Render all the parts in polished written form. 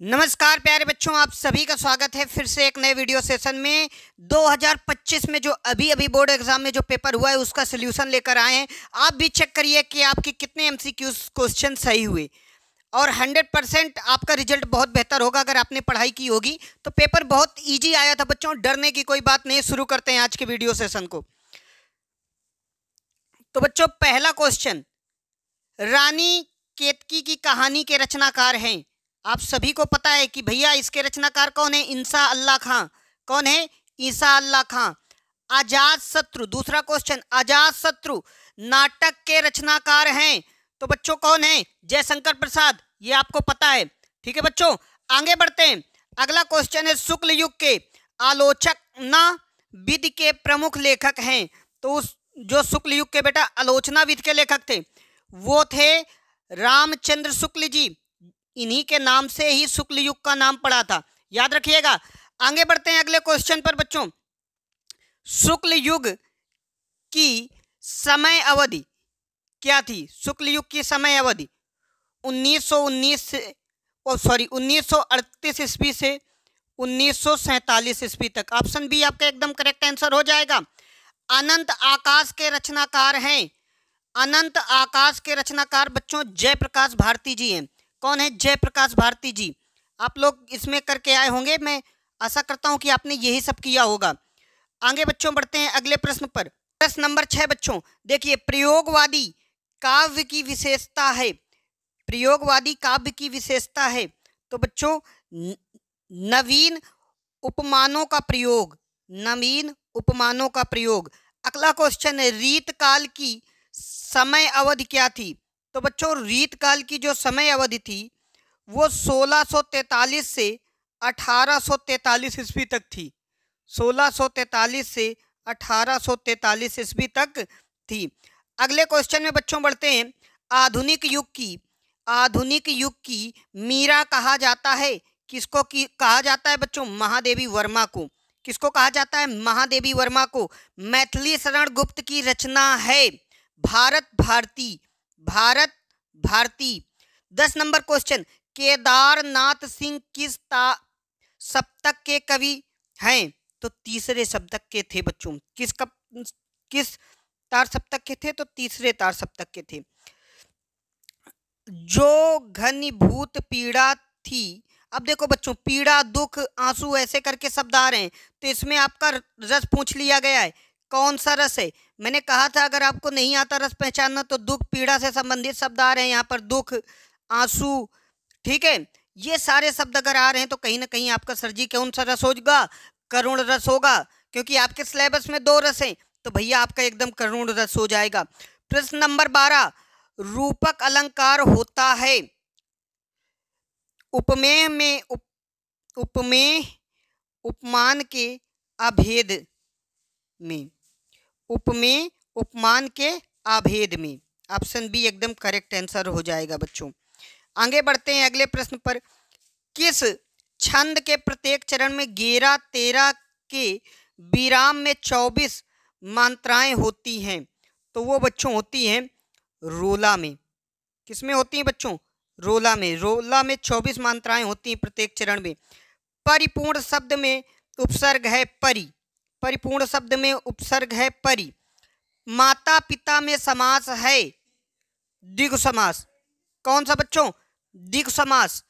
नमस्कार प्यारे बच्चों, आप सभी का स्वागत है फिर से एक नए वीडियो सेशन में। 2025 में जो अभी बोर्ड एग्जाम में जो पेपर हुआ है उसका सोल्यूशन लेकर आए हैं। आप भी चेक करिए कि आपके कितने एमसीक्यूज क्वेश्चन सही हुए और 100% आपका रिजल्ट बहुत बेहतर होगा अगर आपने पढ़ाई की होगी। तो पेपर बहुत ईजी आया था बच्चों, डरने की कोई बात नहीं। शुरू करते हैं आज के वीडियो सेशन को। तो बच्चों, पहला क्वेश्चन, रानी केतकी की कहानी के रचनाकार हैं। आप सभी को पता है कि भैया इसके रचनाकार कौन है? ईसा अल्लाह खां। कौन है? ईसा अल्लाह खां। अजात शत्रु, दूसरा क्वेश्चन, अजात शत्रु नाटक के रचनाकार हैं। तो बच्चों कौन है? जयशंकर प्रसाद। ये आपको पता है। ठीक है बच्चों, आगे बढ़ते हैं। अगला क्वेश्चन है, शुक्ल युग के आलोचना विद के प्रमुख लेखक हैं। तो उस जो शुक्ल युग के बेटा आलोचना विद के लेखक थे वो थे रामचंद्र शुक्ल जी। इन्हीं के नाम से ही शुक्ल युग का नाम पड़ा था, याद रखिएगा। आगे बढ़ते हैं अगले क्वेश्चन पर बच्चों। शुक्ल युग की समय अवधि क्या थी? शुक्ल युग की समय अवधि 1938 ईस्वी से 1947 ईस्वी तक। ऑप्शन बी आपका एकदम करेक्ट आंसर हो जाएगा। अनंत आकाश के रचनाकार हैं। अनंत आकाश के रचनाकार बच्चों जयप्रकाश भारती जी हैं। कौन है? जयप्रकाश भारती जी। आप लोग इसमें करके आए होंगे, मैं आशा करता हूं कि आपने यही सब किया होगा। आगे बच्चों बढ़ते हैं अगले प्रश्न पर। प्रश्न नंबर 6 बच्चों देखिए, प्रयोगवादी काव्य की विशेषता है। प्रयोगवादी काव्य की विशेषता है तो बच्चों नवीन उपमानों का प्रयोग। नवीन उपमानों का प्रयोग। अगला क्वेश्चन है, रीतकाल की समय अवधि क्या थी? तो बच्चों रीतकाल की जो समय अवधि थी वो 1643 से 1843 ईस्वी तक थी। 1643 से 1843 ईस्वी तक थी। अगले क्वेश्चन में बच्चों बढ़ते हैं। आधुनिक युग की मीरा कहा जाता है। किसको कहा जाता है बच्चों? महादेवी वर्मा को। किसको कहा जाता है? महादेवी वर्मा को। मैथिली शरण गुप्त की रचना है भारत भारती। भारत भारती। 10 नंबर क्वेश्चन, केदारनाथ सिंह किस सप्तक के कवि हैं? तो तीसरे सप्तक के थे बच्चों। किस तार सप्तक के थे? तो तीसरे तार सप्तक के थे। जो घनीभूत पीड़ा थी। अब देखो बच्चों, पीड़ा, दुख, आंसू ऐसे करके शब्द आ रहे हैं तो इसमें आपका रस पूछ लिया गया है। कौन सा रस है? मैंने कहा था अगर आपको नहीं आता रस पहचानना तो दुख, पीड़ा से संबंधित शब्द आ रहे हैं यहाँ पर, दुख, आंसू। ठीक है, ये सारे शब्द अगर आ रहे हैं तो कहीं ना कहीं आपका सर जी कौन सा रस होगा? करुण रस होगा, क्योंकि आपके सिलेबस में 2 रस हैं तो भैया आपका एकदम करुण रस हो जाएगा। प्रश्न नंबर 12, रूपक अलंकार होता है। उपमेय में उपमेय उपमान के अभेद में। उपमेय उपमान के अभेद में। ऑप्शन बी एकदम करेक्ट आंसर हो जाएगा बच्चों। आगे बढ़ते हैं अगले प्रश्न पर। किस छंद के प्रत्येक चरण में 11-13 के विराम में 24 मात्राएं होती हैं? तो वो बच्चों होती हैं रोला में। किसमें होती हैं बच्चों? रोला में। रोला में 24 मात्राएं होती हैं प्रत्येक चरण में। परिपूर्ण शब्द में उपसर्ग है परि। परिपूर्ण शब्द में उपसर्ग है परि। माता पिता में समास है द्विगु समास। कौन सा बच्चों? द्विगु समास।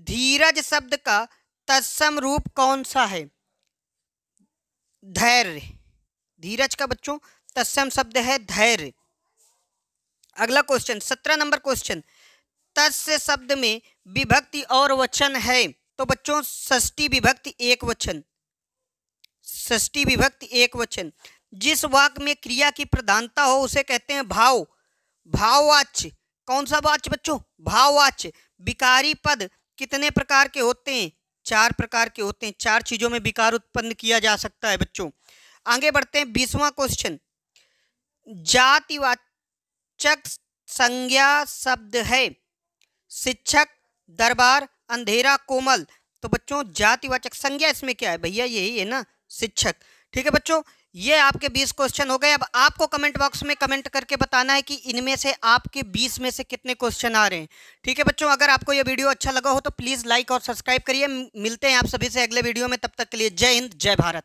धीरज शब्द का तत्सम रूप कौन सा है? धैर्य। धीरज का बच्चों तत्सम शब्द है धैर्य। अगला क्वेश्चन, 17 नंबर क्वेश्चन, तस्य शब्द में विभक्ति और वचन है। तो बच्चों षष्ठी विभक्ति एक वचन। षष्ठी विभक्ति एक वचन। जिस वाक्य में क्रिया की प्रधानता हो उसे कहते हैं भाव। भाववाच्य। कौन सा वाच्य बच्चों? भाववाच्य। विकारी पद कितने प्रकार के होते हैं? 4 प्रकार के होते हैं। 4 चीजों में विकार उत्पन्न किया जा सकता है बच्चों। आगे बढ़ते हैं 20वां क्वेश्चन, जातिवाचक संज्ञा शब्द है शिक्षक, दरबार, अंधेरा, कोमल। तो बच्चों जातिवाचक संज्ञा इसमें क्या है भैया? यही है ना, शिक्षक। ठीक है बच्चों, ये आपके 20 क्वेश्चन हो गए। अब आपको कमेंट बॉक्स में कमेंट करके बताना है कि इनमें से आपके 20 में से कितने क्वेश्चन आ रहे हैं। ठीक है बच्चों, अगर आपको ये वीडियो अच्छा लगा हो तो प्लीज़ लाइक और सब्सक्राइब करिए। मिलते हैं आप सभी से अगले वीडियो में, तब तक के लिए जय हिंद, जय भारत।